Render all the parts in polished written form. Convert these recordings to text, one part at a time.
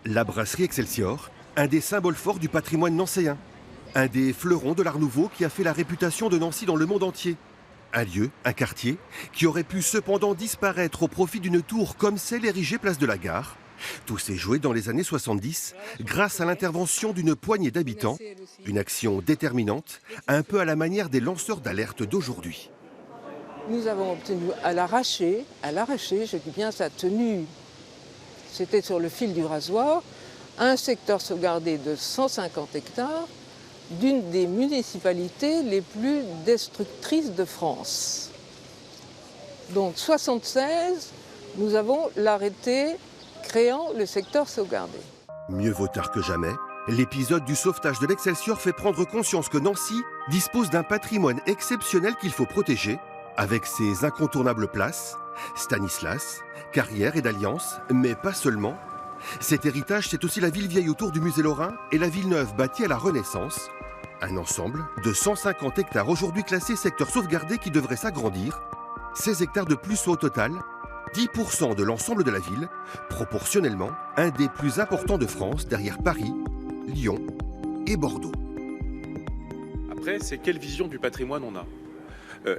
La brasserie Excelsior, un des symboles forts du patrimoine nancéen. Un des fleurons de l'Art Nouveau qui a fait la réputation de Nancy dans le monde entier. Un lieu, un quartier, qui aurait pu cependant disparaître au profit d'une tour comme celle érigée place de la Gare. Tout s'est joué dans les années 70 grâce à l'intervention d'une poignée d'habitants. Une action déterminante, un peu à la manière des lanceurs d'alerte d'aujourd'hui. Nous avons obtenu à l'arraché, je dis bien sa tenue, c'était sur le fil du rasoir, un secteur sauvegardé de 150 hectares d'une des municipalités les plus destructrices de France. Donc 76, nous avons l'arrêté créant le secteur sauvegardé. Mieux vaut tard que jamais, l'épisode du sauvetage de l'Excelsior fait prendre conscience que Nancy dispose d'un patrimoine exceptionnel qu'il faut protéger, avec ses incontournables places, Stanislas, Carrière et d'Alliance, mais pas seulement. Cet héritage, c'est aussi la ville vieille autour du musée Lorrain et la ville neuve bâtie à la Renaissance. Un ensemble de 150 hectares aujourd'hui classés secteur sauvegardé qui devrait s'agrandir. 16 hectares de plus au total, 10% de l'ensemble de la ville, proportionnellement un des plus importants de France derrière Paris, Lyon et Bordeaux. Après, c'est quelle vision du patrimoine on a ?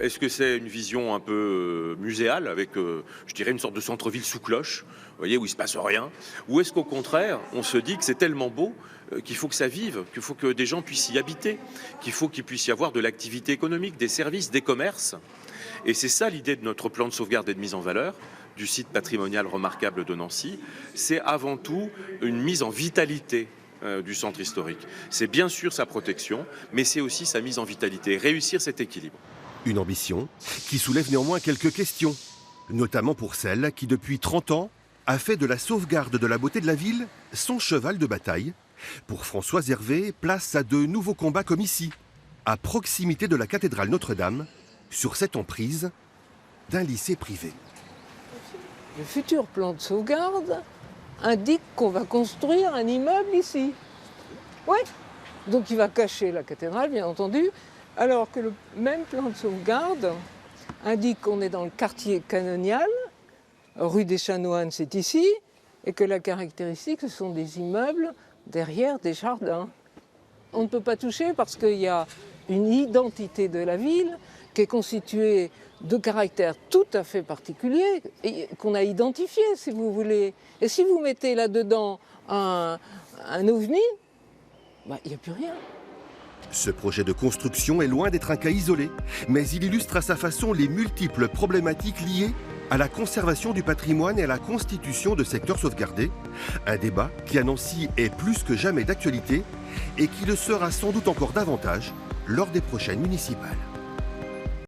Est-ce que c'est une vision un peu muséale, avec, je dirais, une sorte de centre-ville sous cloche, vous voyez, où il ne se passe rien ? Ou est-ce qu'au contraire, on se dit que c'est tellement beau qu'il faut que ça vive, qu'il faut que des gens puissent y habiter, qu'il faut qu'il puisse y avoir de l'activité économique, des services, des commerces ? Et c'est ça l'idée de notre plan de sauvegarde et de mise en valeur du site patrimonial remarquable de Nancy. C'est avant tout une mise en vitalité du centre historique. C'est bien sûr sa protection, mais c'est aussi sa mise en vitalité, réussir cet équilibre. Une ambition qui soulève néanmoins quelques questions, notamment pour celle qui, depuis 30 ans, a fait de la sauvegarde de la beauté de la ville son cheval de bataille. Pour Françoise Hervé, place à de nouveaux combats comme ici, à proximité de la cathédrale Notre-Dame, sur cette emprise d'un lycée privé. Le futur plan de sauvegarde indique qu'on va construire un immeuble ici. Oui, donc il va cacher la cathédrale, bien entendu, alors que le même plan de sauvegarde indique qu'on est dans le quartier canonial, rue des Chanoines, c'est ici, et que la caractéristique, ce sont des immeubles derrière des jardins. On ne peut pas toucher parce qu'il y a une identité de la ville qui est constituée de caractères tout à fait particuliers et qu'on a identifié, si vous voulez. Et si vous mettez là-dedans un ovni, il n'y a plus rien. Ce projet de construction est loin d'être un cas isolé, mais il illustre à sa façon les multiples problématiques liées à la conservation du patrimoine et à la constitution de secteurs sauvegardés. Un débat qui à Nancy est plus que jamais d'actualité et qui le sera sans doute encore davantage lors des prochaines municipales.